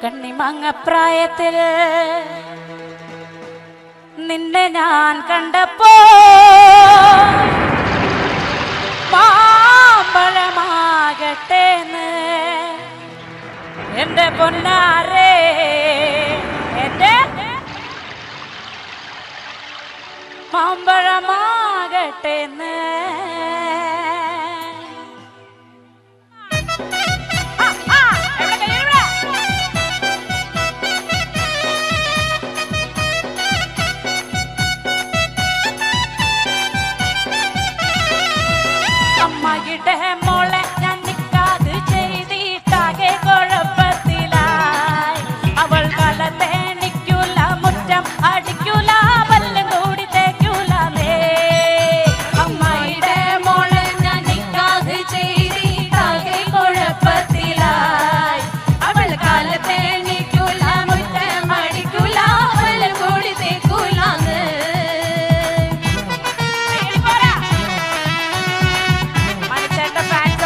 കണ്ണിമങ്ങപ്രായത്തിൽ നിന്നെ ഞാൻ കണ്ടപ്പോ മാമ്പഴമാകട്ടേന്ന് എന്റെ പൊന്നാരേ, എന്റെ മാമ്പഴമാകട്ടേന്ന്. അമ്മയുടെ മോളെ ഞാൻ നിക്കാത് ചെയ്തിട്ടാകെ കുഴപ്പത്തിലായി. അവൾ കലത്തേണിക്കൂല, മുറ്റം അടിക്കൂല, പല്ലും കൂടി തേക്കൂലേ. അമ്മയുടെ മോളെ ഞാൻ നിക്കാത് ചെയ്തിട്ടാകെ കുഴപ്പത്തിലായി. അവൾ കലത്തേണിക്കൂല, മുറ്റം അടിക്കൂല, പല്ലും കൂടി തേക്കൂലാന്ന്. Fans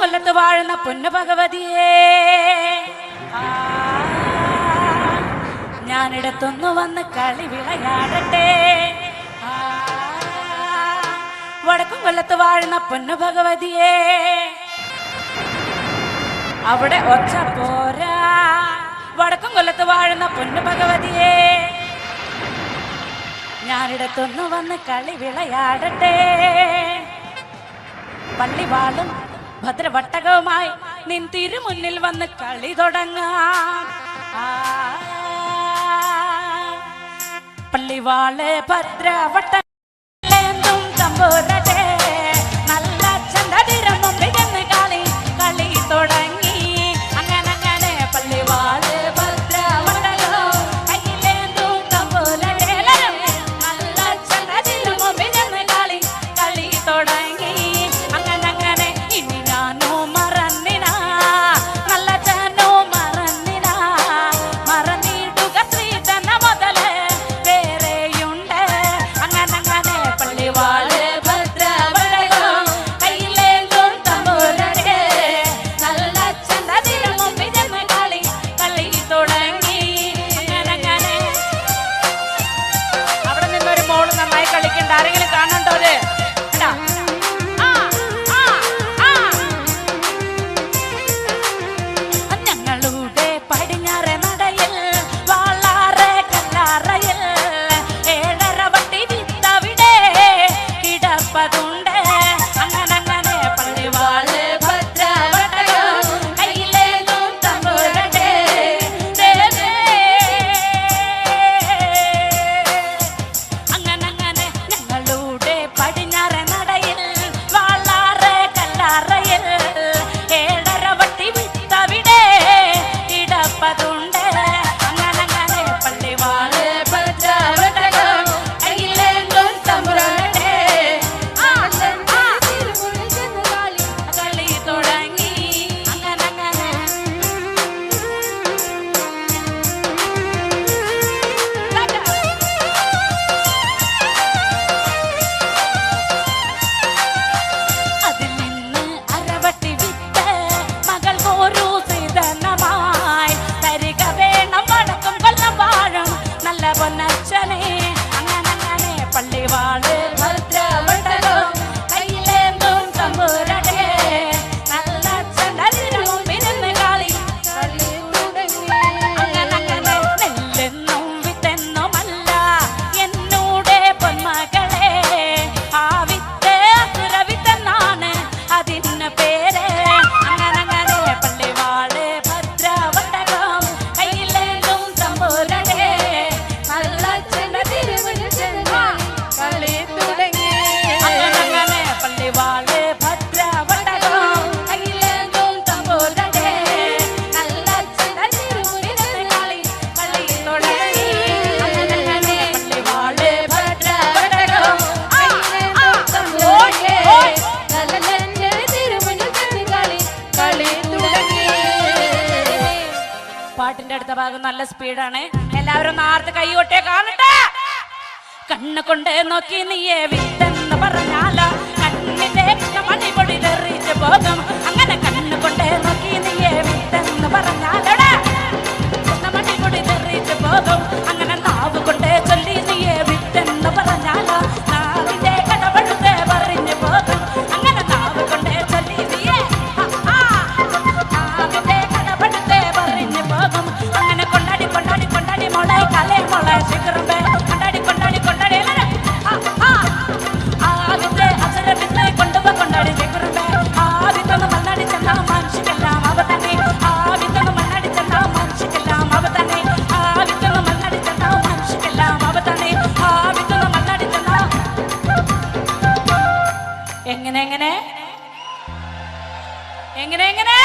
കൊല്ലത്ത് വാഴുന്ന പൊന്നു ഭഗവതിയേ, ഞാനിടത്തൊന്നു വന്ന് കളി വിളയാടട്ടെ. വടക്കും കൊല്ലത്ത് വാഴുന്ന പൊന്നു ഭഗവതിയേ, അവിടെ ഒച്ച പോരാ. വടക്കും കൊല്ലത്ത് വാഴുന്ന പൊന്നു ഭഗവതിയേ, ഞാനിടത്തൊന്നു വന്ന് കളി വിളയാടട്ടെ. പള്ളിവാളും ഭദ്രവട്ടകവുമായി നിൻ തിരുമുന്നിൽ വന്ന് കളി തുടങ്ങാം. പള്ളിവാള് ഭദ്രവട്ടം തമ്പൂരട്ടെ, നല്ല ചന്തതിരം മുമ്പിൽ ചെന്ന് കളി കളി തുടങ്ങി. അങ്ങനെ അങ്ങനെ പള്ളിവാള് ഭദ്രവട്ടകം കയ്യിലേന്തും തമ്പൂരട്ടെ, നല്ല ചന്തതിരം മുമ്പിൽ ചെന്ന് കളി കളി തുടങ്ങി. അങ്ങനെ അങ്ങനെ ഇനി ഞാനോ മറന്നിനാ, നല്ല ചാനോ മറന്നിനാ, മറന്നിടുക ശ്രീ തന്നെ മുതല് വേറെയുണ്ട്. അങ്ങനെ അങ്ങനെ പള്ളിവാള് ഭദ്രവട്ടകം കയ്യിലേന്തും തമ്പൂരട്ടെ, നല്ല ചന്തതിരം മുമ്പിൽ ചെന്ന് കളി കളി തുടങ്ങി. അങ്ങനെ അങ്ങനെ അവിടെ നിന്നൊരു മോള് നന്നായി കളിക്കണ്ട, ആരെങ്കിലും കാണണ്ടോ? അത് ഞങ്ങളുടെ പടിഞ്ഞാറ് നടയിൽ വാളാറ് കല്ലാറയിൽ ഏഴര വട്ടി വിത്തവിടെ കിടപ്പതുണ്ട്. അങ്ങനെ അങ്ങനെ പള്ളിവാള് ഭദ്രവട്ടകം കയ്യിലേന്തും തമ്പൂരട്ടെ. അങ്ങനെ അങ്ങനെ ഞങ്ങളുടെ പടിഞ്ഞാറ് നടയിൽ വാളാറ് കല്ലാറയിൽ ഏഴര വട്ടി വിത്തവിടെ കിടപ്പതുണ്ട്. അങ്ങനെ അങ്ങനെ പള്ളിവാള് ഭദ്രവട്ടകം കയ്യിലേന്തും തമ്പുരാന്റെ കളി തുടങ്ങി. അങ്ങനെ അങ്ങനെ അതിൽ നിന്ന് അരവട്ടി വിത്ത് മകൾക്ക് ഒരു സീതനമായി തരിക വേണം വടക്കും കൊല്ലം വാഴും നല്ല പൊന്നച്ഛനെ. അങ്ങനെ അങ്ങനെ പള്ളിവാള് ഭദ്രവട്ടകം കയ്യിലേന്തും തമ്പുരട്ടെ, നല്ല ചന്തതിരം മുമ്പിൽ നിന്ന് കളി കളി തുടങ്ങി. അങ്ങനെ അങ്ങനെ നെല്ലെന്നും വിത്തെന്നുമല്ല എന്നൂടെ പൊന്മകളെ, ആ വിത്ത് അസുരവിത്തെന്നാണ് അതിന് പേര്. അങ്ങനെ അങ്ങനെ പള്ളിവാള് ഭദ്രവട്ടകം കയ്യിലേന്തും തമ്പുരട്ടെ, നല്ല ചന്തതിരം മുമ്പിൽ ചെന്ന് കളി തുടങ്ങി. അങ്ങനെ അങ്ങനെ പള്ളിവാള് ഭദ്രവട്ടകം കയ്യിലേന്തും തമ്പുരട്ടെ, നല്ല ചന്തതിരം മുമ്പിൽ ചെന്ന് കളി കളി തുടങ്ങി. അങ്ങനെ അങ്ങനെ പള്ളിവാള് ഭദ്രവട്ടകം കയ്യിലേന്തും തമ്പുരട്ടെ, നല്ല ചന്തതിരം മുമ്പിൽ ചെന്ന് കളി കളി തുടങ്ങി. പാട്ടിന്റെ അടുത്ത ഭാഗം നല്ല സ്പീഡാണ്. എല്ലാവരും നാർത്ത് കൈകൊട്ടേ കാണട്ടെ. കണ്ണ് കൊണ്ട് നോക്കി നീയെ വിത്തെന്ന് പറഞ്ഞാലോ കണ്ണിന്റെ മണി പൊടി തെറിച്ച് പോകും. അങ്ങനെ കണ്ണ് കൊണ്ട് നോക്കി നീയെ വിത്തെന്ന് പറഞ്ഞാലോടാ മണി പൊടി തെറിച്ച് പോകും. അങ്ങനെ നാവ് കൊണ്ട് ചൊല്ലി നീയെ വിത്തെന്ന് പറഞ്ഞാലോ നാവിന്റെ കടപഴുത്തെ പറഞ്ഞു പോകും. അങ്ങനെ നാവ് കൊണ്ട് ചൊല്ലി നീയെ നാവിന്റെ കടപഴുത്തെ പറഞ്ഞു പോകും. അങ്ങനെ കൊണ്ടാടി കൊണ്ടാടി കൊണ്ടാടി മോളെ കലേ മോളെ ശിഖറുമ്പേ കൊണ്ടാടി കൊണ്ടാടി കൊണ്ടാടി ആദ്യത്തെ അസുരവിത്ത് കൊണ്ടുപോ കൊണ്ടാടി ശിഖറുമ്പേ. ആദ്യത്തൊന്ന് മണ്ണാടി ചെന്നാ മനുഷ്യക്കെല്ലാം അവ തന്നെ, ആദ്യത്തൊന്ന് മണ്ണാടി ചെന്നാ മനുഷ്യക്കെല്ലാം അവ തന്നെ, ആദ്യത്തൊന്ന് മണ്ണാടി ചെന്നാ മനുഷ്യക്കെല്ലാം അവ തന്നെ, ആദ്യത്തൊന്ന് മണ്ണാടി ചെന്നാ. എങ്ങനെ എങ്ങനെ എങ്ങനെ എങ്ങനെ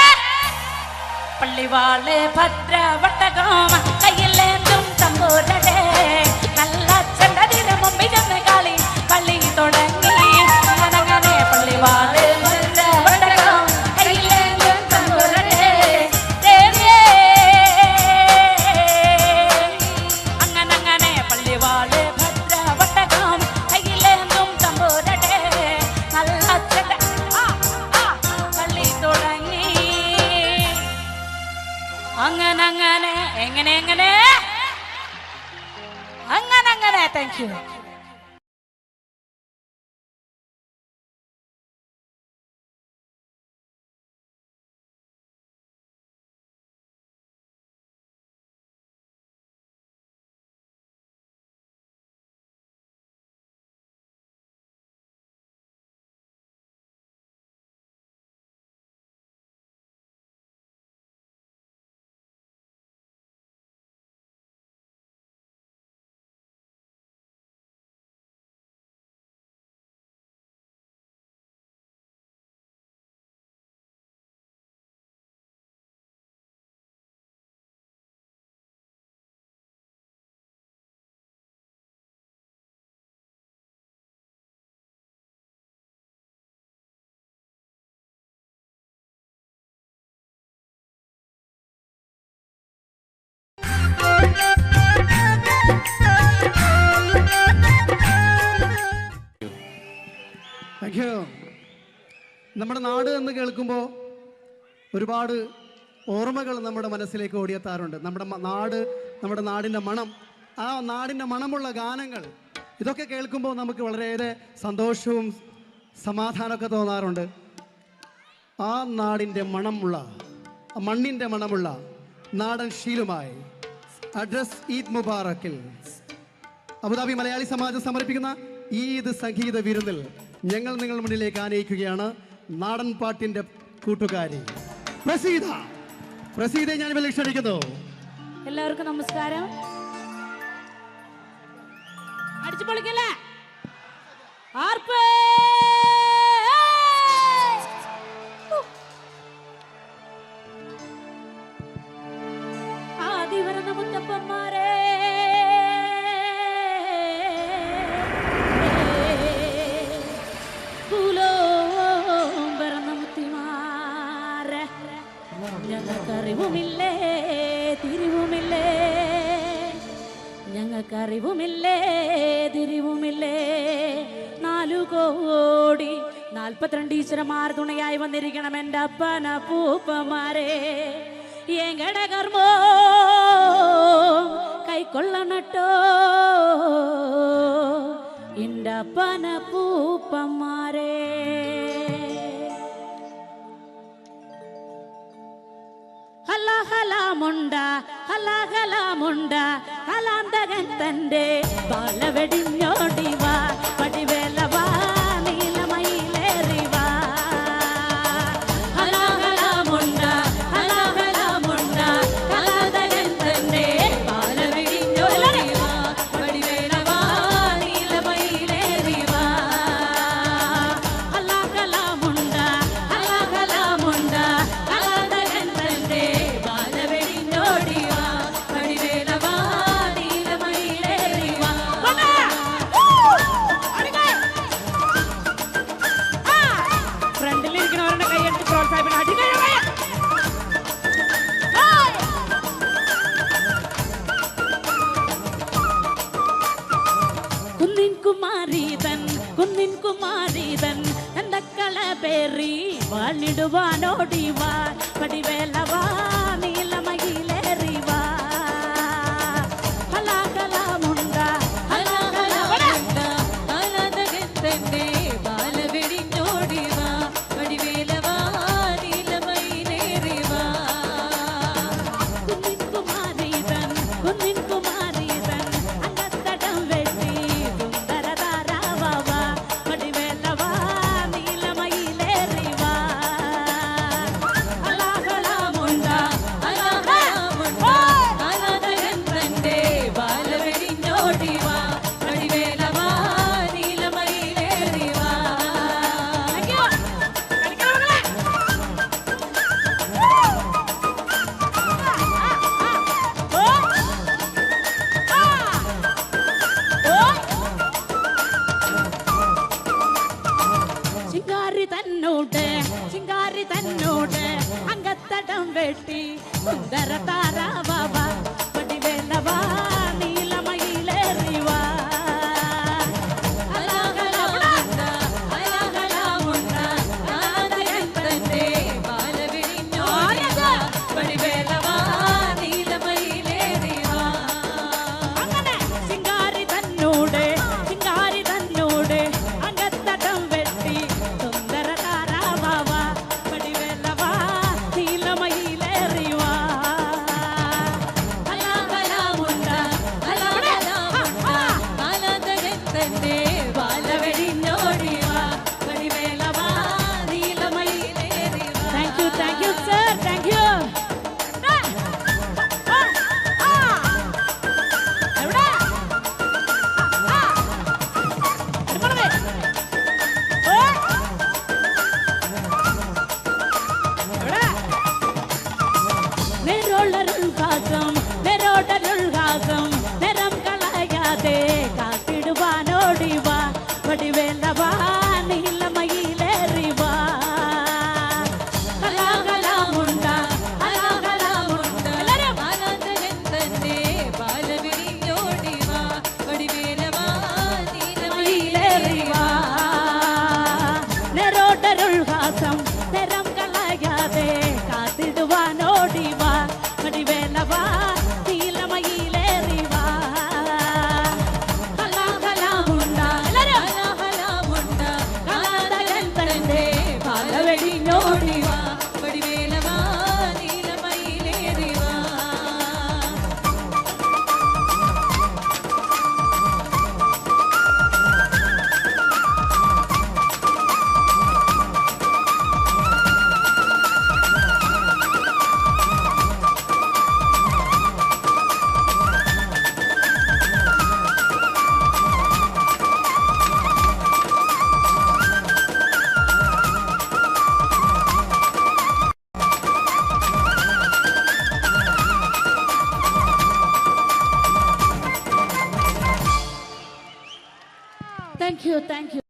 പള്ളിവാള് ഭദ്രവട്ടകം കയ്യിലേന്തും തമ്പുരട്ടെ, നല്ല ചന്തതിരം മുമ്പിൽ ചെന്ന് കളി കളി തുടങ്ങി. അങ്ങനെ അങ്ങനെ പള്ളിവാള് ഭദ്രവട്ടകം കയ്യിലേന്തും തമ്പുരട്ടെ. അങ്ങനെ അങ്ങനെ പള്ളിവാള് ഭദ്രവട്ടകം കയ്യിലേന്തും തമ്പുരട്ടെ, നല്ല കളി തുടങ്ങി. Thank you. Thank you. നമ്മുടെ നാട് എന്ന് കേൾക്കുമ്പോൾ ഒരുപാട് ഓർമ്മകൾ നമ്മുടെ മനസ്സിലേക്ക് ഓടിയെത്താറുണ്ട്. നമ്മുടെ നാടിൻ്റെ മണം, ആ നാടിൻ്റെ മണമുള്ള ഗാനങ്ങൾ, ഇതൊക്കെ കേൾക്കുമ്പോൾ നമുക്ക് വളരെയേറെ സന്തോഷവും സമാധാനമൊക്കെ തോന്നാറുണ്ട്. ആ നാടിൻ്റെ മണമുള്ള, മണ്ണിൻ്റെ മണമുള്ള നാടൻ ശീലുമായി അഡ്രസ് ഈദ് മുബാറക്കിൽ അബുദാബി മലയാളി സമാജം സമർപ്പിക്കുന്ന ഈദ് സംഗീത വിരുന്നിൽ ഞങ്ങൾ നിങ്ങളുടെ മുന്നിലേക്ക് ആനയിക്കുകയാണ് നാടൻ പാട്ടിൻ്റെ കൂട്ടുകാരി പ്രസീദയെ ഞാൻ ഇവിടെ ക്ഷണിക്കുന്നു. എല്ലാവർക്കും നമസ്കാരം. അടിച്ചു പൊളിക്കല്ലേ? ആദിവരണ മുത്തപ്പന്മാരെ, ഞങ്ങൾക്കറിവുമില്ലേ തിരിവുമില്ലേ, ഞങ്ങൾക്കറിവുമില്ലേ തിരിവുമില്ലേ. 4,42 ഈശ്വരന്മാർ തുണയായി വന്നിരിക്കണം എൻ്റെ അപ്പന പൂപ്പമാരെ. എങ്കട കർമ്മോ കൈക്കൊള്ളണട്ടോ എൻ്റെ അപ്പന പൂപ്പമാരെ. ഹലാഹലാമുണ്ട കലാന്തകൻ തന്റെ ബാലവെടിഞ്ഞോടിവാ പടിവേലവാ നീലമയിലേറിവാ. ഹലാഹലാമുണ്ട കലാന്തകൻ തന്റെ ബാലവെടിഞ്ഞോടിവാ പടിവേലവാ നീലമയിലേറിവാ. ഹലാഹലാമുണ്ട കലാന്തകൻ തന്റെ കുന്നിൻ കുമാരീതൻ എന്തക്കള പേറി വാണിടുവാനോടിവാ പടിവേലവാ നീലമയിലേറിവാ. ഹലാഹലാമുണ്ട കലാതകത്തന്റെ ബാലവെടിഞ്ഞോടിവാ പടിവേലവാ നീലമയിലേറിവാ. കുന്നിൻ കുമാരീതൻ അകത്തടം വെട്ടി ചിങ്കാരി തന്നോട് അങ്കത്തടം വെട്ടി സുന്ദര താരാവാ പടിവേലവാ നീലമയിലേറിവാ. അങ്ങനെ ചിങ്കാരി തന്നോട് ഹാസം നിറം കളയാതെ കാത്തിടുവാനോടിവാ വടിവേലവാ നീലമയിലേറിവാ കലാകലാമുണ്ട കലാകലാമുണ്ട ആനന്ദൻ തന്നെ ബാലവിരിഞ്ഞോടിവാ വടിവേലവാ നീലമയിലേറിവാ നെറോടരുൾ ഹാസം നിറം കളയാതെ കാത്തിടുവാനോടിവാ വടിവേലവാ നീലമയിലേറിവാ കലാകലാമുണ്ട കലാകലാമുണ്ട കാന്തകൻ തന്റെ ബാലവെടിഞ്ഞോടിവാ വടിവേലവാ നീലമയിലേറിവാ Thank you, thank you.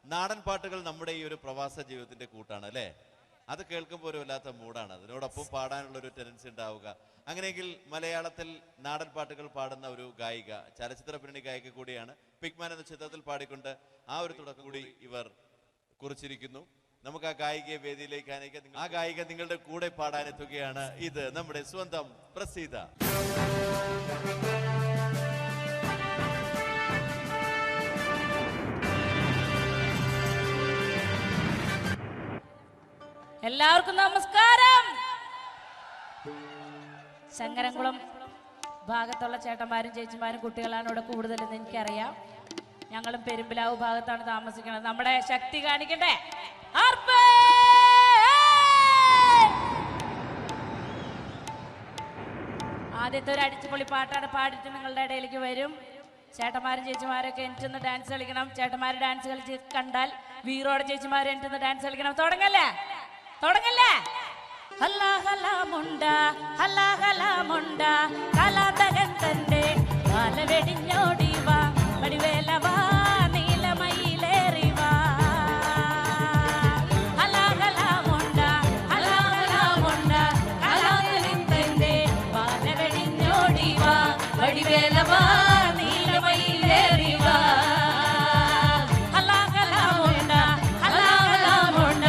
നാടൻ പാട്ടുകൾ നമ്മുടെ ഈ ഒരു പ്രവാസ ജീവിതത്തിന്റെ കൂട്ടാണ് അല്ലേ? അത് കേൾക്കുമ്പോൾ ഒരു വല്ലാത്ത മൂടാണ്. അതിനോടൊപ്പം പാടാനുള്ള ഒരു ടെൻഡൻസി ഉണ്ടാവുക. അങ്ങനെയെങ്കിൽ മലയാളത്തിൽ നാടൻ പാട്ടുകൾ പാടുന്ന ഒരു ഗായിക, ചലച്ചിത്ര പിന്നണി ഗായിക കൂടിയാണ്. പിഗ്മാൻ എന്ന ചിത്രത്തിൽ പാടിക്കൊണ്ട് ആ ഒരു തുടക്കം കൂടി ഇവർ കുറിച്ചിരിക്കുന്നു. നമുക്ക് ആ ഗായികയെ വേദിയിലേക്ക് അനയിക്കാം. ആ ഗായിക നിങ്ങളുടെ കൂടെ പാടാനെത്തുകയാണ്. ഇത് നമ്മുടെ സ്വന്തം പ്രസീത. എല്ലാവർക്കും നമസ്കാരം. ശങ്കരംകുളം ഭാഗത്തുള്ള ചേട്ടന്മാരും ചേച്ചിമാരും കുട്ടികളാണ് ഇവിടെ കൂടുതലെന്ന് എനിക്കറിയാം. ഞങ്ങളും പെരുമ്പിലാവ് ഭാഗത്താണ് താമസിക്കുന്നത്. നമ്മുടെ ശക്തി കാണിക്കട്ടെ. ആദ്യത്തെ ഒരു അടിച്ചുപൊളി പാട്ടാണ് പാടിയിട്ട് നിങ്ങളുടെ ഇടയിലേക്ക് വരും. ചേട്ടന്മാരും ചേച്ചിമാരൊക്കെ എനിക്കൊന്ന് ഡാൻസ് കളിക്കണം. ചേട്ടന്മാർ ഡാൻസ് കളിച്ച് കണ്ടാൽ വീറോടെ ചേച്ചിമാർ എനിക്കൊന്ന് ഡാൻസ് കളിക്കണം. തുടങ്ങല്ലേ തുടങ്ങല്ലേ. ഹലാഹലാമുണ്ട ഹലാഹലാമുണ്ട കലാതകൻ തന്റെ ബാലവെടിഞ്ഞോടിവാ വടിവേലവാ നീലമയിലേറിവാ ഹലാഹലാമുണ്ട ഹലാഹലാമുണ്ട കലാതകൻ തന്റെ ബാലവെടിഞ്ഞോടിവാ വടിവേലവാ നീലമയിലേറിവാ ഹലാഹലാമുണ്ട ഹലാഹലാമുണ്ട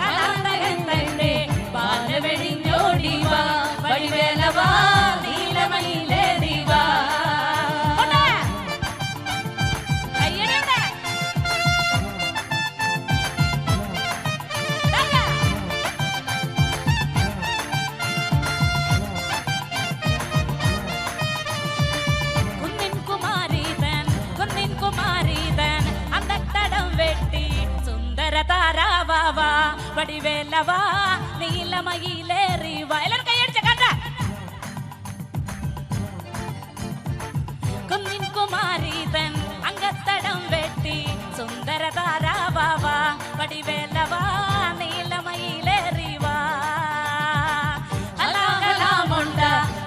കലാതകൻ തന്റെ ബാലവെടിഞ്ഞോടിവാ വടിവേലവാ നീലമയിലേറിവാ. താരാവാ വടിവേലവാ നീലമയിലേറിവാ. എല്ലാവരും കൈയടിച്ച കണ്ട. കുന്നിൻ കുമാരീതൻ അങ്കത്തടം വെട്ടി സുന്ദര താരാവാ വടിവേലവാ നീലമയിലേറിവാ ഹലാഹലാമുണ്ട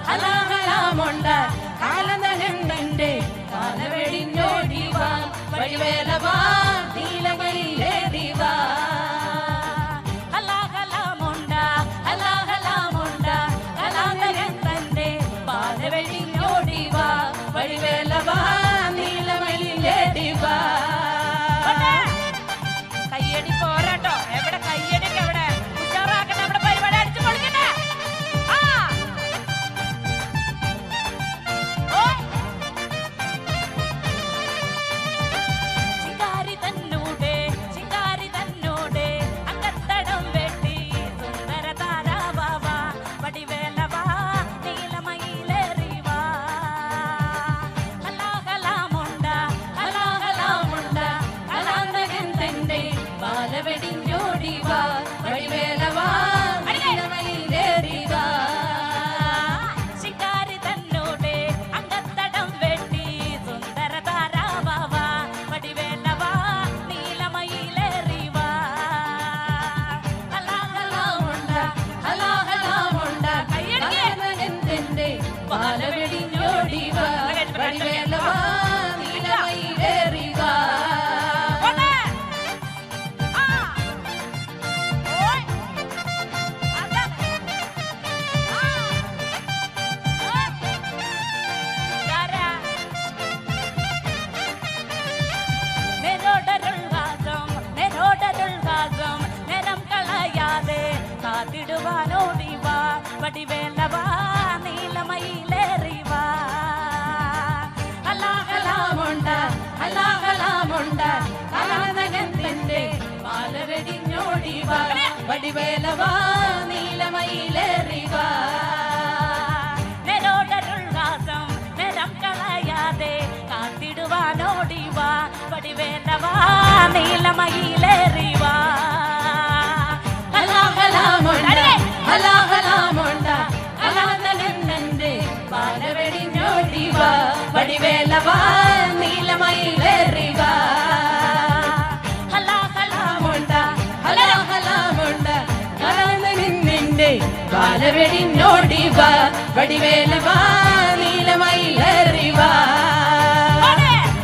ഹലാഹലാമുണ്ട കാലനഹന്റെ കാലവെടിഞ്ഞോടിവാ വടിവേലവാ നീലമയിലേറിവാ ഹലാഹലാമുണ്ട ഹലാഹലാമുണ്ട കലാതകൻ തന്റെ പാലവെടിഞ്ഞോ ബാലവെടിഞ്ഞോടിവാ വടിവേലവാ നീലമയിലേറിവാ ശിക്കാരി തന്നോടെ അങ്കത്തടം വെട്ടി സുന്ദര താരാവാ വടിവേലവാ നീലമയിലേറിവാ ഹലാഹലാമുണ്ട ഹലാഹലാമുണ്ട കയ്യടിന്റെ ബാലവെടിഞ്ഞോടിവാ വടിവേലവാ നീലമയിലേറിവാ കാത്തിടുവാനോടിവാ വടിവേലവാ നീലമയിലേറിവാ ഹലാഹലാമുണ്ട ഹലാഹലാമുണ്ട കലാനകത്തിന്റെ ബാലവെടിഞ്ഞോടിവാ വടിവേലവാ നീലമയിലേറിവാ നെരോടരുൾവാസം നിരം കളയാതെ കാത്തിടുവാനോടിവാ വടിവേലവാ നീലമയിലേറിവാ ഹലാഹലാമുണ്ട കലാനകന്റെ ബാലവെടിഞ്ഞോടിവാ വടിവേലവാ നീലമയിലേറിവാ ഹലാഹലാമുണ്ട ഹലാഹലാമുണ്ട കലാനകന്റെ ബാലവെടിഞ്ഞോടിവാ വടിവേലവാ നീലമയിലേറിവാ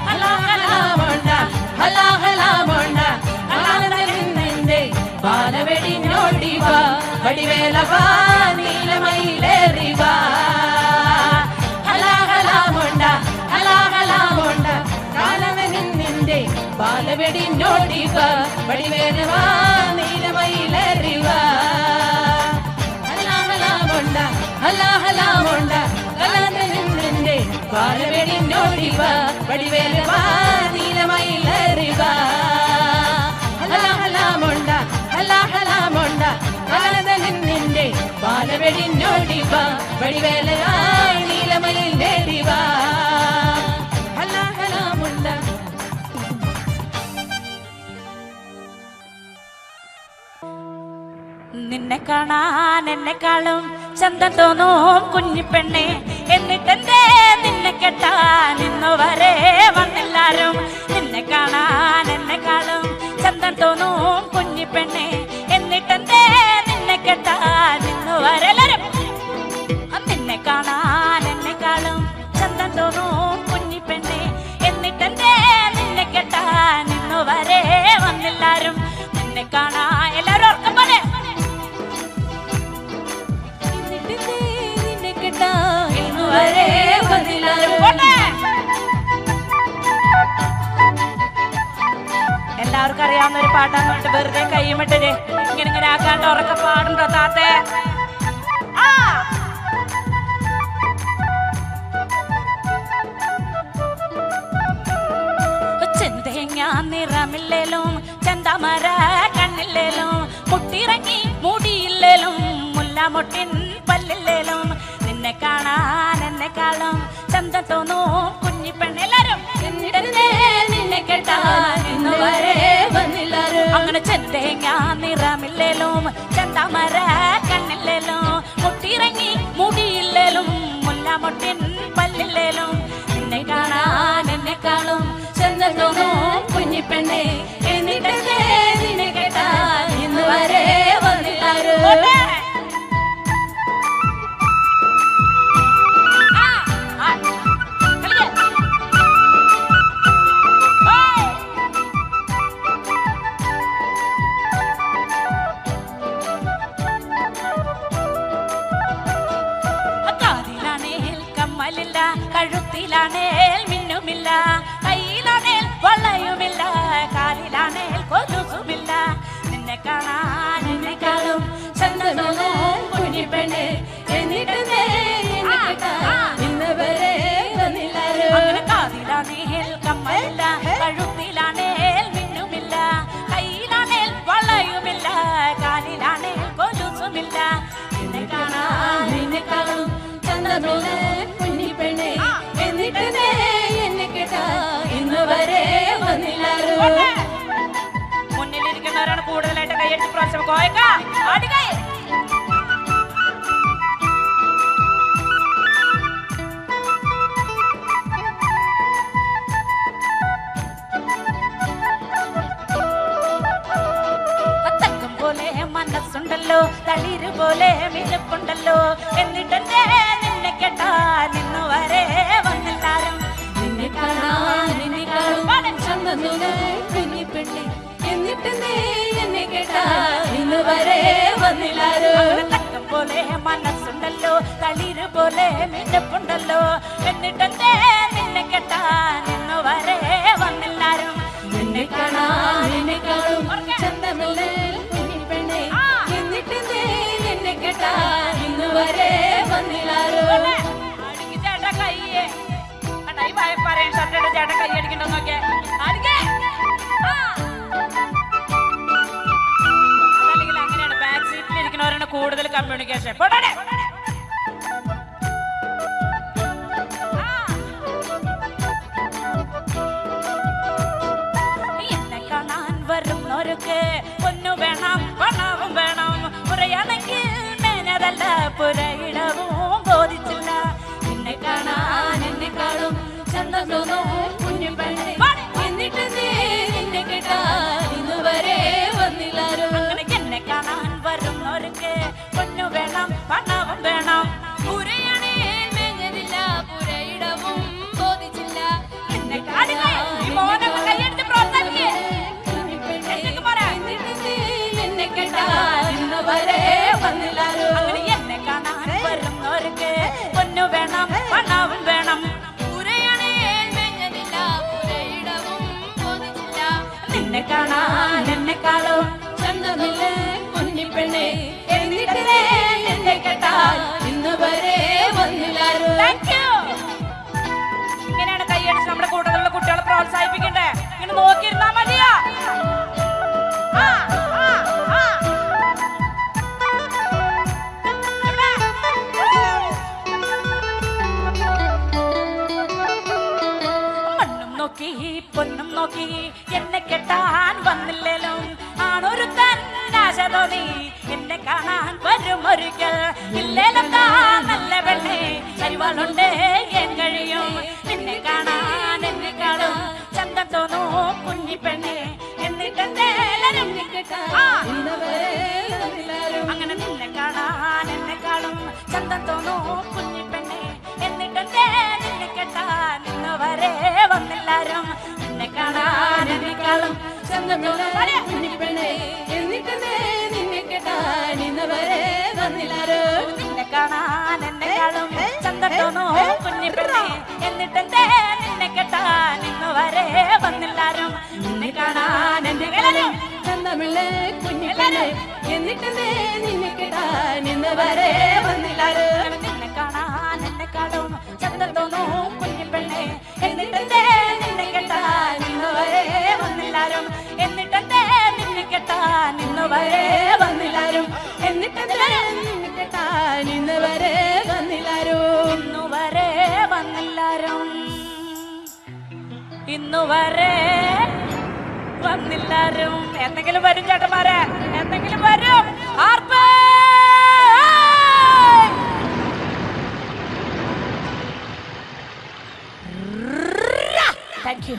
ഹലാഹലാമുണ്ട ഹലാഹലാമുണ്ട കലാനകന്റെ ബാലവെടിഞ്ഞോടിവാ വടിവേലവാ നീലമയിലേറിവാ ഹലാഹലാമുണ്ട ഹലാഹലാമുണ്ട കാലവനിന്റെ ബാലവെടിഞ്ഞോടിവാ വടിവേലവാ നീലമയിലേറിവാ ഹലാഹലാമുണ്ട ഹലാഹലാമുണ്ട കാലവനിന്റെ ബാലവെടിഞ്ഞോടിവാ വടിവേലവാ നീലമയിലേറിവാ ഹലാഹലാമുണ്ട ഹലാഹലാമുണ്ട കാലവനിന്റെ ബാലവെടിഞ്ഞോടിവാ വടിവേലവാ നീലമയിലേറിവാ ഹലാഹലാമുണ്ട നിന്നെ കാണാൻ എന്നെക്കാളും ചന്തം തോന്നും കുഞ്ഞിപ്പെണ്ണെ എന്നിട്ടെന്തേ നിന്നെ കെട്ടാൻ ഇന്നു വരെ വന്നില്ലാരും നിന്നെ കാണാൻ എന്നെക്കാളും ചന്തം തോന്നും കുഞ്ഞിപ്പെണ്ണെ എന്നിട്ടെന്തേ നിന്നെ കെട്ടാൻ ഇന്നു വരെ നിന്നെ കാണാൻ എന്നെക്കാളും ചന്തം തോന്നും കുഞ്ഞിപ്പെണ്ണെ എന്നിട്ടെന്തേ നിന്നെ കെട്ടാൻ ഇന്നു വരെ വന്നില്ലാരും നിന്നെ കാണാ എല്ലാരും ഓർക്കം പോലെ നിന്നെ കെട്ടാൻ ഇന്നു വരെ വന്നില്ലാരും എല്ലാവർക്കും അറിയാവുന്ന ഒരു പാട്ടാന്ന് പറഞ്ഞിട്ട് വെറുതെ കൈമിട്ടര് ഇങ്ങനെ ഇങ്ങനെ ആക്കാണ്ട് ഉറക്ക പാടുണ്ടോ താത്തേ ചെന്തേങ്ങ നിറമില്ലേലും ചന്തമര കണ്ണില്ലേലും മുട്ടിറങ്ങി മുടിയില്ലേലും മുല്ലാമൊട്ടിൻ പല്ലില്ലേലും നിന്നെ കാണാൻ എന്നെക്കാളും ചന്തം തോന്നും കുഞ്ഞിപ്പെണ്ണ് എല്ലാരും നിന്നെ കേട്ടാൻ ഇന്നു വരെ വന്നില്ലാരും അങ്ങനെ ചെന്തേങ്ങ നിറമില്ലേലും ചന്തമര കണ്ണില്ലേലും മുട്ടിറങ്ങി മുടിയില്ലേലും മുല്ലാമൊട്ടിൻ പല്ലില്ലേലും നിന്നെ കാണാൻ എന്നെക്കാളും ചന്തം തോന്നും കുഞ്ഞിപ്പെണ്ണെ എന്നിട്ടല്ലേ നിന്നെ കേട്ടാൻ ഇന്നു വരെ വന്നില്ലാരും കഴുത്തിലാണേൽ മിന്നുമില്ല കയ്യിലാണേൽ വളയുമില്ല കാലിലാണേൽ കൊലുസുമില്ല നിന്നെ കാണാൻ എന്നെക്കാളും ചന്തമോനും കുഞ്ഞിപ്പെണ്ണ് എന്നിട്ട് ഇന്ന് വരെ വന്നില്ലാരും കാതിലാണേൽ കമ്മലില്ല കഴുത്തിലാണേൽ മിന്നുമില്ല കയ്യിലാണേൽ വളയുമില്ല കാലിലാണേൽ കൊലുസുമില്ല നിന്നെ കാണാൻ എന്നെക്കാളും ചന്തമോനെ കുഞ്ഞിപ്പെണ്ണെ എന്നിട്ട് എന്നെ കേട്ടാ ഇന്ന് വരെ വന്നില്ലാരും മുന്നിലിരിക്കുന്നവരാണ് കൈയടിച്ച് പ്രോത്സാഹനം കോയക്ക ആടുകൈ. മനസ്സുണ്ടല്ലോ തളിര് പോലെ മിനുപ്പുണ്ടല്ലോ എന്നിട്ടെന്തേ നിന്നെ കേട്ടാ നിന്നു വരെ വന്നെല്ലാരും നിന്നെ കാണാൻ നിന്നെ കാണും ചന്തമില്ല കുഞ്ഞിപ്പെണ്ണെ എന്നിട്ടെന്തേ എന്നെ കേട്ടാ ഇന്ന് വരെ വന്നില്ലാരും. തക്കം പോലെ മനസ്സുണ്ടല്ലോ തളിര് പോലെ മിനുപ്പുണ്ടല്ലോ എന്നിട്ടെന്തേ നിന്നെ കേട്ടാ നിന്നു വരെ വന്നെല്ലാരും നിന്നെ കാണാൻ നിന്നെ കാണും ചന്തമില്ല കുഞ്ഞിപ്പെണ്ണെ എന്നിട്ടെന്തേ എന്നെ കേട്ടാ ഇന്ന് വരെ വന്നില്ലാരും. ചേട്ടാ കയ്യേ പറയാൻ ഷർട്ട് ചേട്ടൻ കൈ അടിക്കണ്ടോ നോക്കിയേ അതല്ലെങ്കിൽ അങ്ങനെയാണ് ബാക്ക് സീറ്റിൽ ഇരിക്കുന്നവരാണ് കൂടുതൽ കമ്മ്യൂണിക്കേഷൻ. എന്നെ കാണാൻ വരുന്നവർക്ക് പൊന്നു വേണം പണവും വേണം പുറയാണെങ്കിൽ മേനതല്ല പുരയിടവും ബോധിച്ചില്ല. നിന്നെ കാണാൻ എന്നെ കാണും ചന്തം തോന്നും കുഞ്ഞിപ്പെണ്ണെ എന്നിട്ടെന്തേ നിന്നെ കേട്ടാ ഇന്ന് വരെ വന്നില്ലാരും. അങ്ങനെ എന്നെ കാണാൻ വരുന്നവർക്ക് പൊന്നു വേണം പണവും വേണം പുരയണേൽ മേഞ്ഞതില്ല പുരയിടവും ബോധിച്ചില്ല. എന്നെ കൈയെടുത്ത് പ്രോത്സാഹിപ്പിക്കേ. എന്നെ കേട്ടാ ഇന്ന് വരെ വന്നില്ലാരും. അങ്ങനെ എന്നെ കാണാൻ വരുന്നവർക്ക് പൊന്നു വേണം പണവും വേണം പുരയണേൽ മേഞ്ഞതില്ല പുരയിടവും ബോധിച്ചില്ല. നിന്നെ കാണാൻ എന്നെക്കാളും ചന്തമില്ല കുഞ്ഞിപ്പെണ്ണെ എന്നിട്ടേ എന്നെ കേട്ടാ ഇന്ന് വരെ വന്നില്ലാരും. ഇങ്ങനെയാണ് കൈയടിച്ച് നമ്മുടെ കൂട്ടത്തിലുള്ള കുട്ടികളെ പ്രോത്സാഹിപ്പിക്കണ്ടേ. ഇങ്ങനെ നോക്കിയിരുന്നാ മതിയാ. മണ്ണും നോക്കി പൊന്നും നോക്കി എന്നെ കെട്ടാൻ വന്നില്ലേലും ആണൊരു തന്നാശ തോന്നി എന്നെ കാണാൻ വരും ഒരിക്കൽ ഇല്ലേലും നല്ല പെണ്ണെ കരുവാളുണ്ട് എൻ കഴിയും നിന്നെ കാണാൻ എന്നെക്കാളും ചന്തം തോന്നൂ കുഞ്ഞിപ്പെണ്ണെ എന്നിട്ടെന്തേലും അങ്ങനെ നിന്നെ കാണാൻ എന്നെക്കാളും ചന്തം തോന്നൂ കുഞ്ഞിപ്പെണ്ണെ എന്നിട്ടെന്തേ നിന്നെ കെട്ടാൻ ഇന്ന് വരെ വന്നെല്ലാരും നിന്നെ കാണാൻ എന്നെക്കാളും കുഞ്ഞിപ്പെണ്ണെ എന്നിട്ടെന്തേ നിന്നെ കേട്ടാ ഇന്ന് വരെ വന്നില്ലാരും. നിന്നെ കാണാൻ എന്നെക്കാളും ചന്തം തോന്നൂ കുഞ്ഞിപ്പെണ്ണെ എന്നിട്ടെന്തേ നിന്നെ കെട്ടാൻ ഇന്ന് വരെ വന്നെല്ലാരും നിന്നെ കാണാൻ എന്നെക്കാളും ചന്തമില്ല കുഞ്ഞിപ്പെണ്ണെ എന്നിട്ടെന്തേ നിന്നെ കേട്ടാ ഇന്ന് വരെ വന്നില്ലാരും. നിന്നെ കാണാൻ എന്നെക്കാളും ചന്തം തോന്നൂ കുഞ്ഞിപ്പെണ്ണെ എന്നിട്ടെന്തേ നിന്നെ കെട്ടാൻ ഇന്ന് വരെ വന്നെല്ലാരും എന്നിട്ടെന്തേ നിന്നെ കെട്ടാൻ ഇന്ന് വരെ വന്നില്ലാരും എന്നിട്ടെന്തേ നിന്നെ കേട്ടാ ഇന്ന് വരെ വന്നില്ലാരും. ഇന്നു വരെ വന്നില്ലാരും ഇന്നു വരെ വന്നില്ലാരും. എന്തെങ്കിലും വരും ചേട്ടന്മാരെ എന്തെങ്കിലും വരും. Thank you.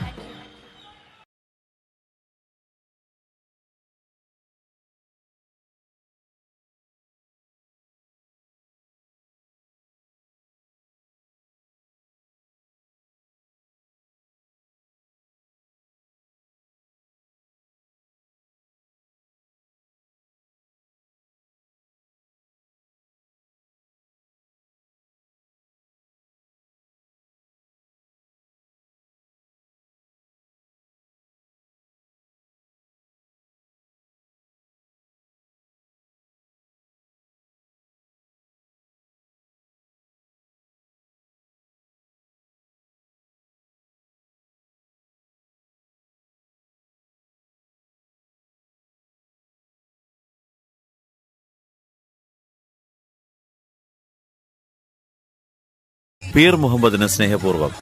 പീർ മുഹമ്മദിന് സ്നേഹപൂർവ്വം.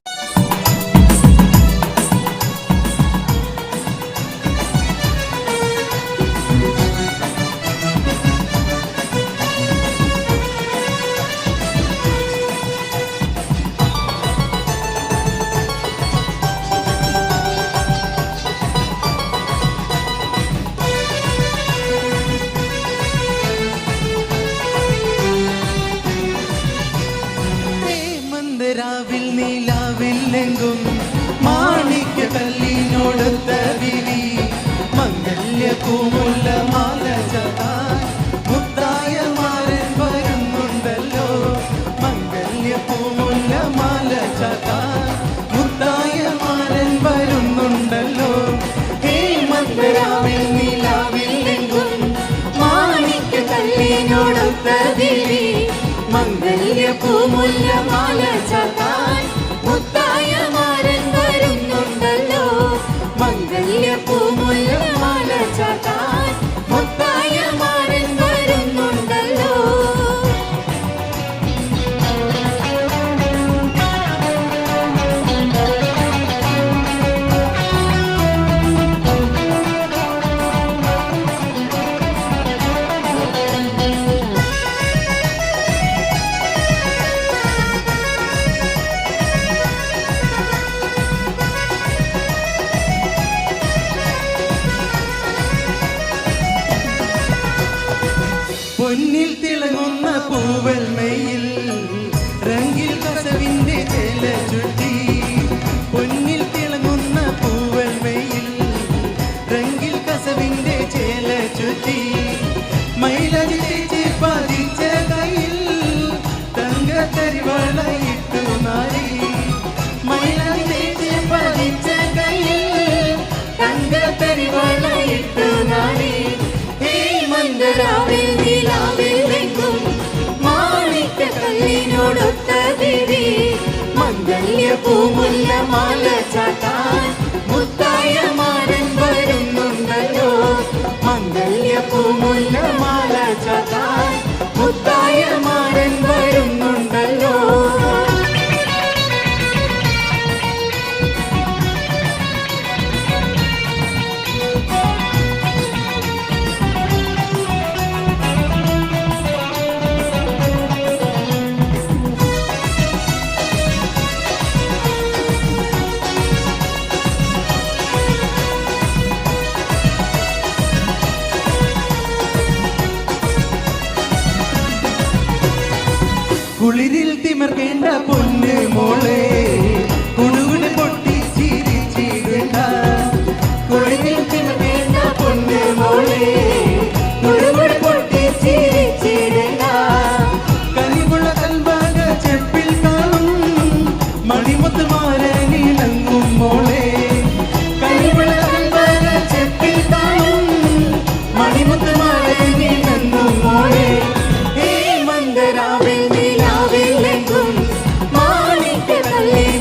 കല്ലിനോടൊത്ത ദേവി മംഗല്യ പൂമുല്ല മാല ചാത്താൻ മുത്തായ മാരൻ വരുന്നുണ്ടല്ലോ മംഗല്യ പൂമുല്ല മാല ചാത്താൻ മുത്തായ മാരൻ വരുന്നുണ്ടല്ലോ പൊന്നിൽ തിളങ്ങുന്ന പൂവൽമയിൽ രംഗിൽ കസവിന്റെ ചേല ചുറ്റി പൊന്നിൽ തിളങ്ങുന്ന പൂവൽമയിൽ രംഗിൽ കസവിന്റെ ചേല ചുറ്റി മൈലജി തേച്ച് പതിച്ച കയ്യിൽ തങ്കത്തരിവളയിട്ടു നാരി മൈലജി തേച്ച് പതിച്ച കയ്യിൽ തങ്കത്തരിവളയിട്ടു നാരി മന്ദരാവിൽ നിലാവിൽ എങ്ങും മാണിക്ക കല്ലിനോടൊത്ത ദേവി മംഗല്യ പൂമുല്ല മാല ചാത്താൻ മുത്തായ മാരൻ വരുന്നുണ്ടല്ലോ മംഗല്യ പൂമുല്ല മാല ചാത്താൻ മുത്തായ മാരൻ വരുന്നുണ്ടല്ലോ കുളിരിൽ തിമർക്കേണ്ട പൊന്ന് മോളെ കുടുകുട് പൊട്ടി ചിരിച്ചിടണ്ട കുളിരിൽ തിമർക്കേണ്ട പൊന്ന് മോളെ കുടുകുട് പൊട്ടി ചിരിച്ചിടണ്ട കനിവുള്ള കൽഭാഗ ചെപ്പിൽ കാണും മണിമുത്ത് മാരനിളങ്ങും മോളെ കനിവുള്ള കൽഭാഗ ചെപ്പിൽ കാണും മണിമുത്ത് മാരനിളങ്ങും മോളെ മന്ദരാവിൽ നിലാവിൽ എങ്ങും മാണിക്ക കല്ലിനോടൊത്ത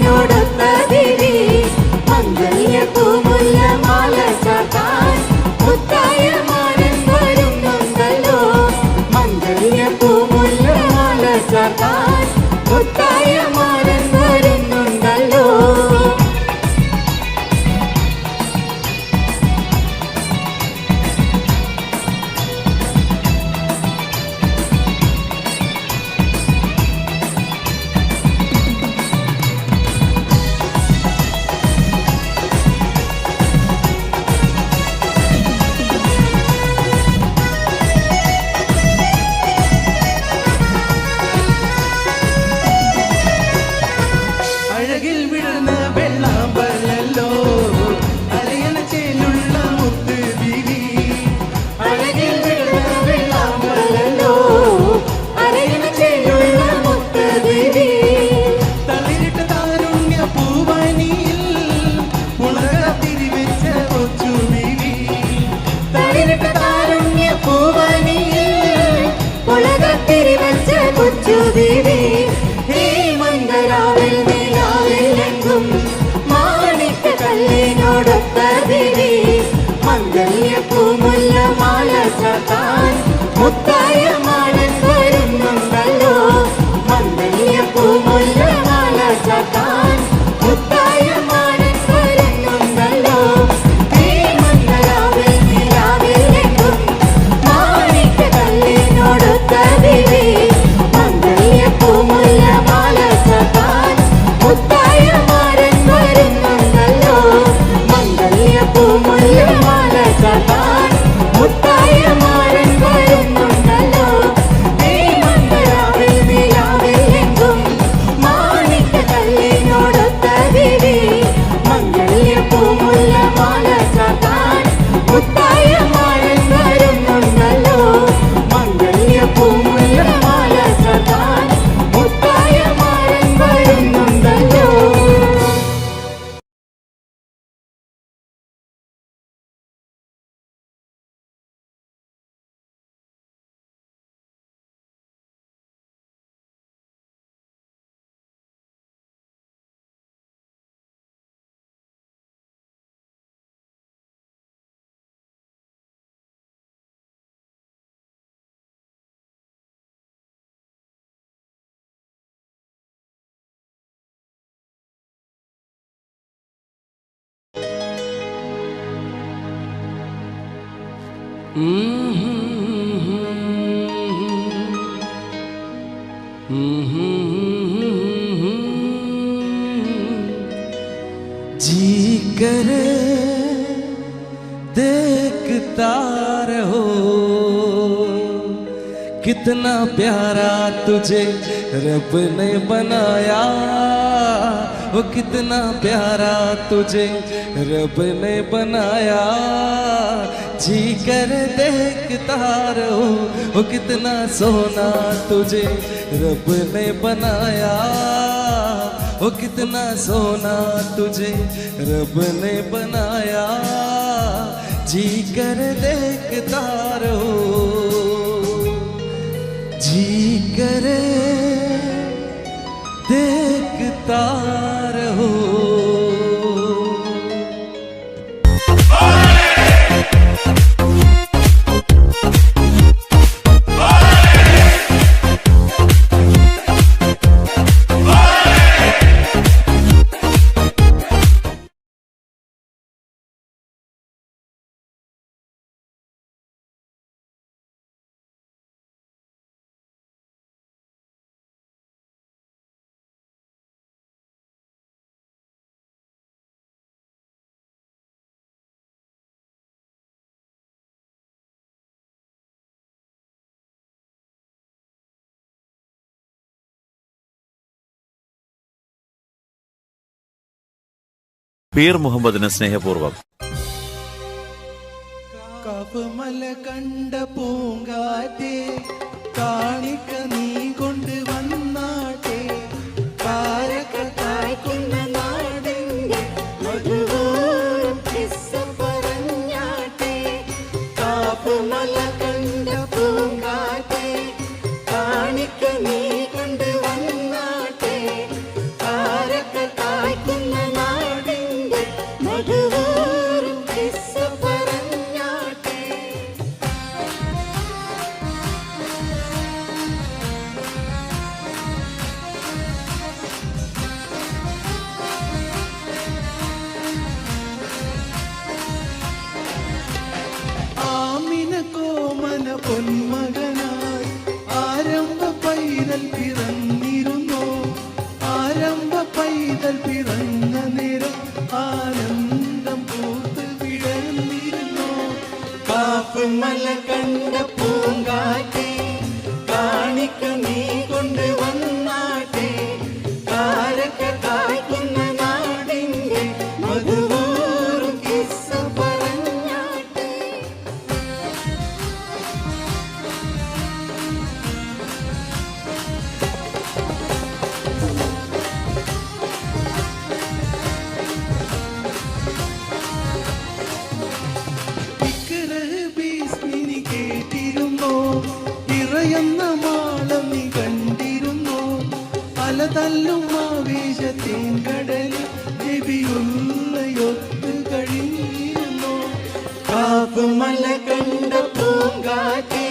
जी करे देखता रहो कितना प्यारा तुझे रब ने बनाया, वो कितना प्यारा तुझे रब ने बनाया। जी कर देखता रहो वो कितना सोना तुझे रब ने बनाया, वो कितना सोना तुझे रब ने बनाया। जी कर देखता रहो, जी करे देखता रहो। പീർ മുഹമ്മദിന് സ്നേഹപൂർവ്വം. കവമല കണ്ട പൂങ്കാറ്റേ കാണിക്ക നീ കൊണ്ട് വന്നാട്ടെ, കാരക്ക കായ്ക്കുന്ന നാടിന്റെ മധുവോരം കിസ്സ പറഞ്ഞാട്ടെ. കവമല കണ്ട പൂങ്കാറ്റേ കാണിക്ക നീ കൊണ്ട് വന്നാട്ടെ, കാരക്ക കായ്ക്കുന്ന നാടിന്റെ മധുവോരം കിസ്സ പറഞ്ഞാട്ടെ. ആമിന കോമന പൊന്മകനായി ആരംഭ പൈതൽ പിറന്നിരുന്നു, ആരംഭ പൈതൽ പിറന്ന നേരം ആനന്ദം പൂത്ത് വിടർന്നിരുന്നു. കാപ്പുമല കണ്ട പൂങ്കാറ്റേ കാണിക്ക നീ കൊണ്ട് വന്നാട്ടെ, കാരക്ക കായ്ക്കുന്ന നാടിന്റെ മധുവോറും കിസ്സ പറഞ്ഞാട്ടെ. ഭീസ്മിനി കേട്ടിരുന്നോ, ഇറയുന്ന മാളം നീ കണ്ടിരുന്നോ, അലതല്ലും ആവേശത്തേൻ കടലിൽ നബിയുള്ളയൊത്ത് കഴിഞ്ഞിരുന്നോ. കാപ്പുമല കണ്ട പൂങ്കാറ്റേ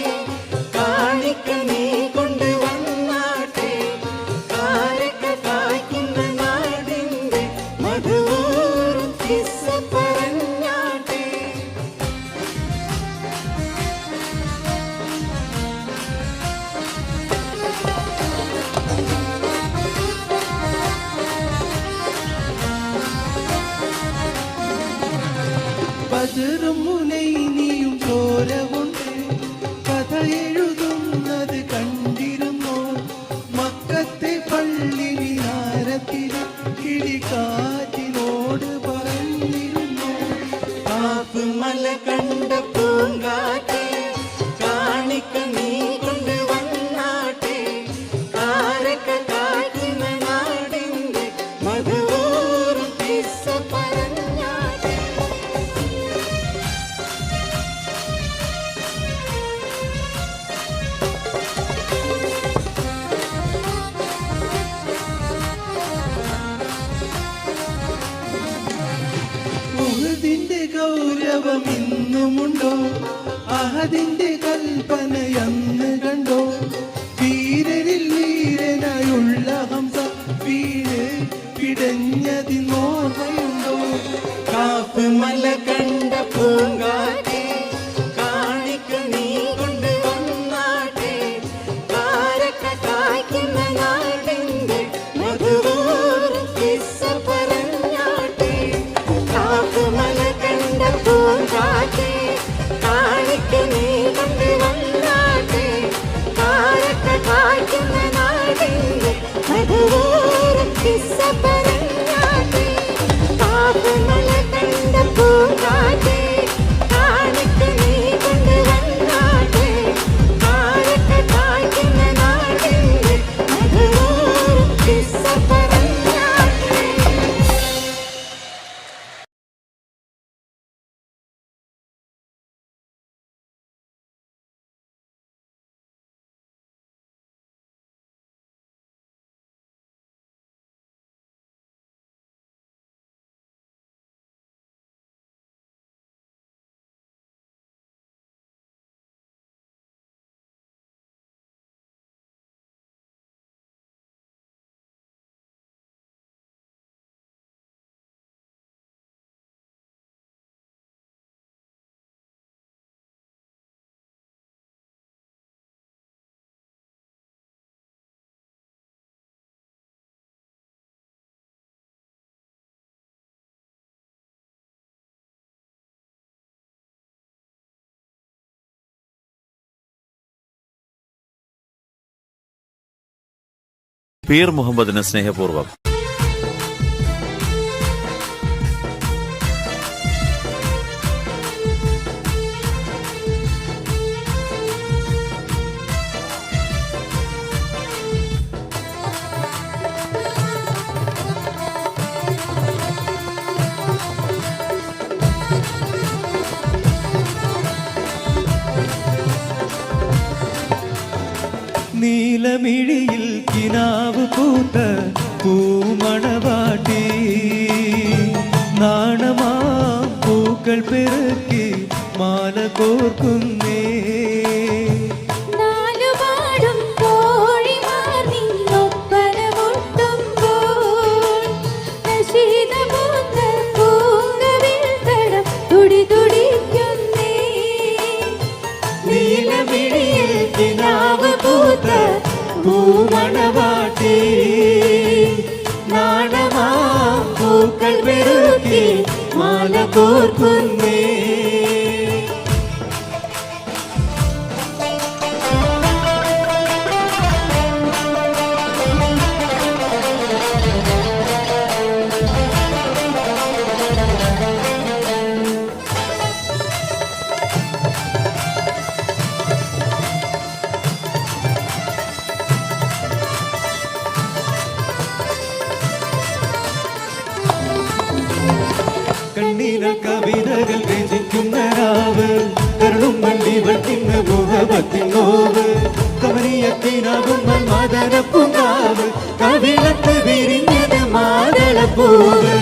കാണിക്ക നീ കൊണ്ട് വന്നാട്ടെ, കാരക്ക കായ്ക്കുന്ന നാടിന്റെ മധുവോറും കിസ്സ പറഞ്ഞാട്ടെ. ബദറും മുനൈനിയും ചോര കൊണ്ട് കഥ എഴുതുന്നത് പീർ മുഹമ്മദിന് സ്നേഹപൂർവ്വം. നീലമിഴിയിൽ കിനാവ് പൂത്ത പൂമണവാട്ടി നാണമാ പൂക്കൾ പെറുക്കി മാല കോർക്കുന്നേ നാലുപാടും കോഴിമാർ നിന്നൊപ്പന മുട്ടുമ്പോൾ നശീതമൂത്ത പൂങ്കവിൽ തടം തുടിതുടിക്കുന്നേ നീലമിഴിയിൽ കിനാവ് പൂത്ത പൂമണവാട്ടി നാണമാ പൂക്കൾ പെറുക്കി മാല കോർക്കുന്നേ. കണ്ണീരൽ കവിതകൾ രചിക്കുന്ന രാവ് കരുളും വള്ളിവൾ തിന്ന് മുഖപത്തിൻ നോവ് കമനീയത്തിനാകും മദനപ്പൂങ്കാവ് കവിളത്ത് വിരിഞ്ഞത് മാതളപ്പൂവ്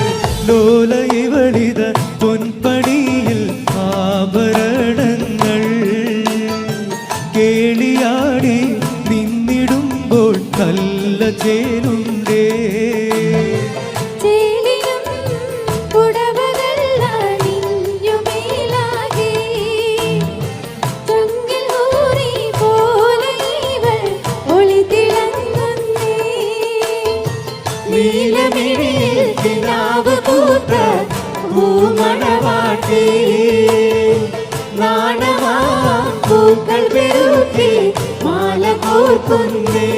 ലോല ഇവളിത പൊൻപടിയിൽ ആഭരണങ്ങൾ കേളിയാടി നിന്നിടുമ്പോൾ നല്ല ചേരുണ്ടേ നീലമിഴിയിൽ കിനാവ് പൂത്ത പൂമണവാട്ടി നാണമാ പൂക്കൾ പെറുക്കി മാല കോർക്കുന്നേ.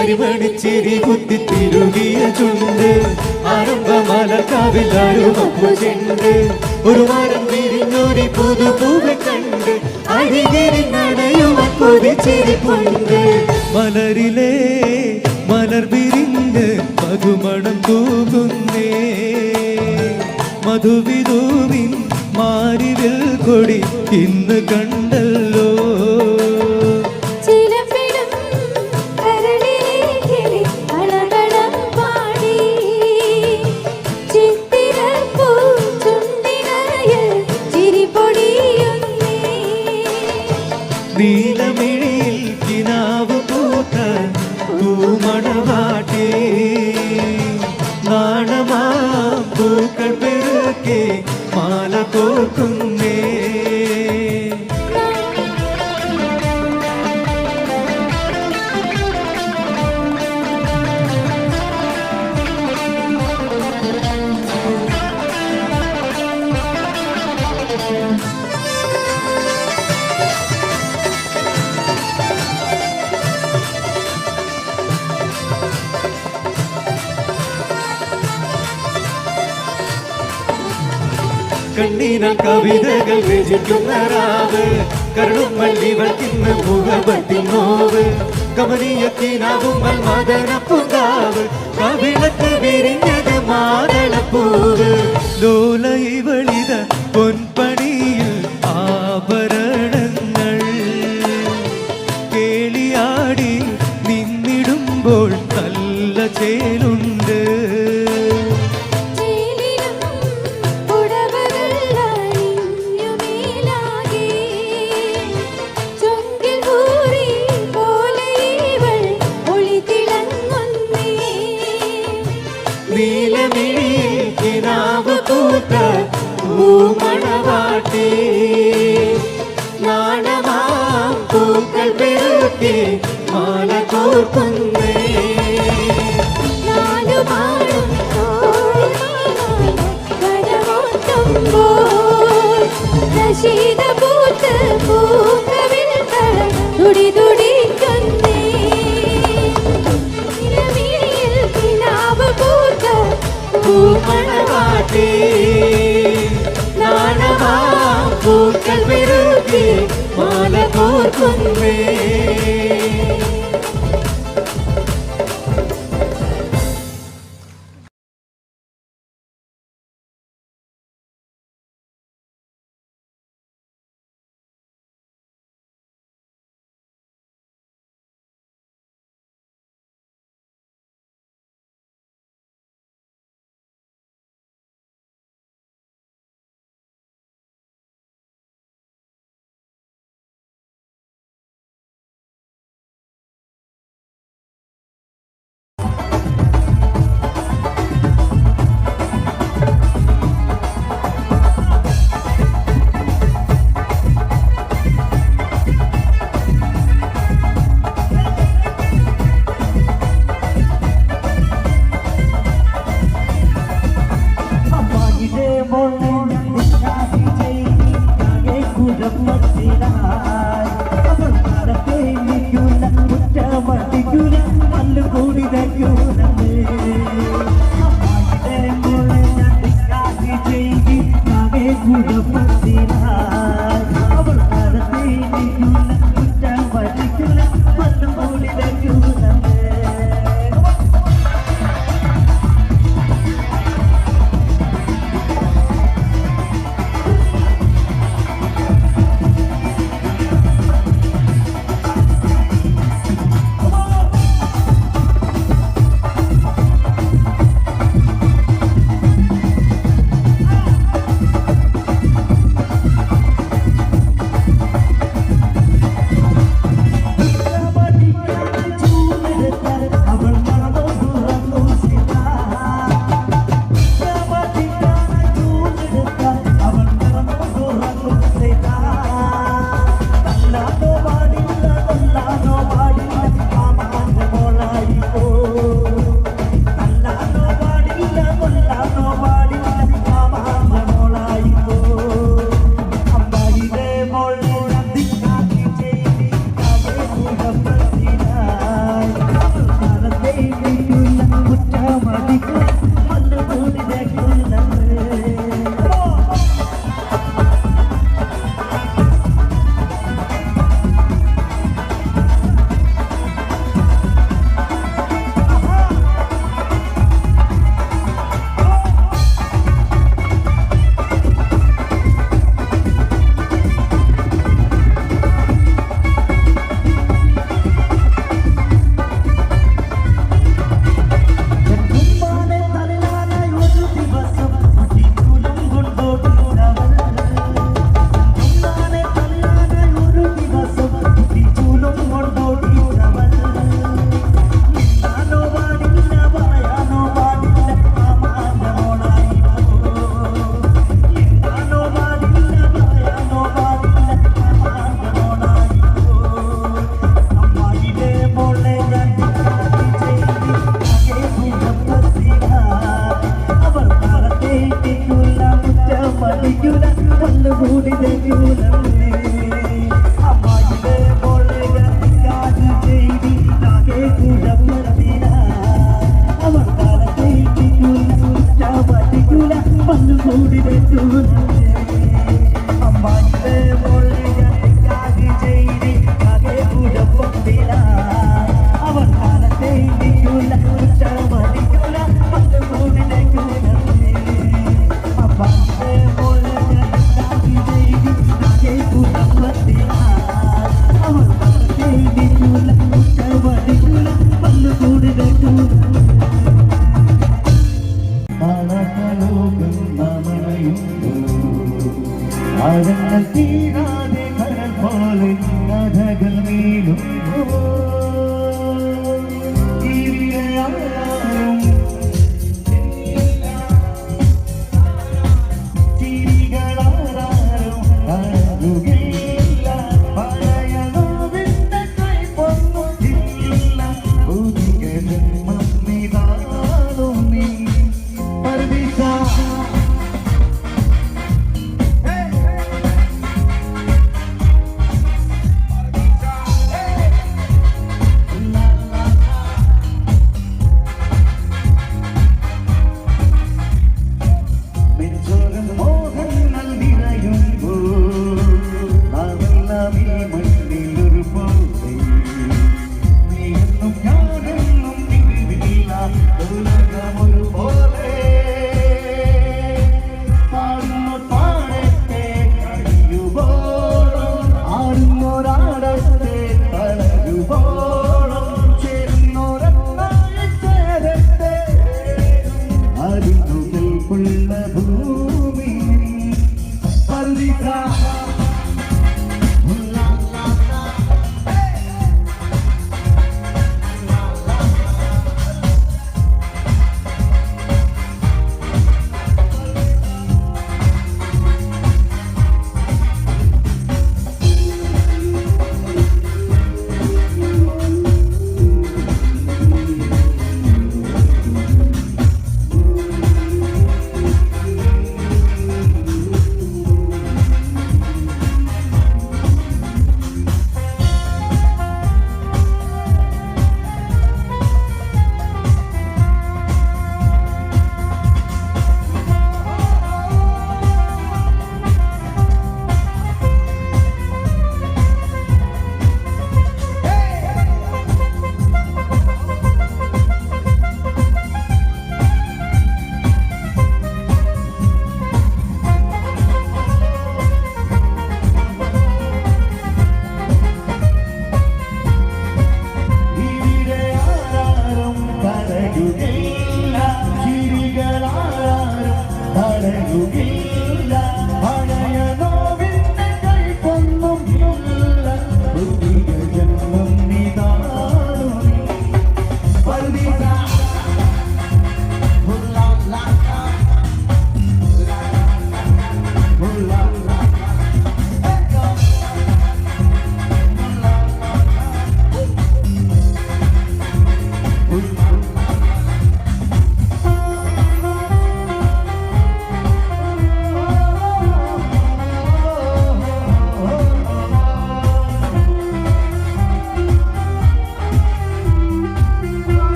അരിമണിച്ചിരി കുത്തി തിരുകിയ ചുണ്ട് ആരംഭമലക്കാവിൽ അരുമപ്പു ചെണ്ട് ഒരു വാരം വിരിഞ്ഞൊരു പുതുപൂവ് കണ്ട് അരികിരി നടയുമ കൊതിച്ചിരിപ്പുണ്ട് മലരിലെ മലർ വിരിഞ്ഞ് മധുമണം തൂകുന്നേ മധുവിധൂവിൻ മാരിവിൽ കൊടി ഇന്ന് കണ്ടല്ലോ നീലമിഴിയിൽ കിനാവ് പൂത്ത പൂമണവാട്ടി നാണമാ പൂക്കൾ പെറുക്കി മാല കോർക്കുന്നേ. കണ്ണീരൽ കവിതകൾ രചിക്കുന്ന രാവ് കരുളും വള്ളിവൾ തിന്ന് മുഖപത്തിൻ നോവ് കമനീയത്തിനാകും മദനപ്പൂങ്കാവ് കവിളത്ത് വിരിഞ്ഞത് മാതളപ്പൂവ് ലോല ഇവളിത പൊൻപണിയിൽ ആഭരണങ്ങൾ കേളിയാടി നിന്നിടുമ്പോൾ നല്ല ചേലുണ്ട് നീ പൂത്ത പൂമണവാട്ടി നാണമാം പൂക്കൾ പെറുക്കി മാല കോർക്കുന്നേ നാലുപാടും തോഴിമാരായി കരമോട്ടുമ്പോൾ നശീത പൂത്ത് പൂക്കവിൽ തുടിതുടിക്കുന്നേ നിലവിളിയിൽ കിനാവ് പൂത്ത പൂമണവാട്ടി നാണമാം പൂക്കൾ പെറുക്കി മാല കോർക്കുന്നേ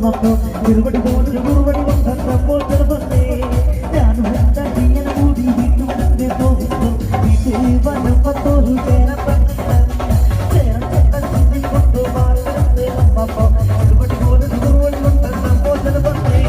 വന്നപ്പോ തിരുവടി പോലൊരു കുറുവടി വന്നപ്പോൾ ചെറുപ്പത്തെ ഞാനും എന്താ ജീവന കൂടി വീട്ടുവരത്തെ പോകുന്നു വീട്ടിൽ വന്നപ്പോഴൊരു ചേരപ്പോ തിരുവടി പോലൊരു കുറുവടി വന്നപ്പോൾ ചെറുപ്പത്തെ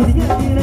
Thank you.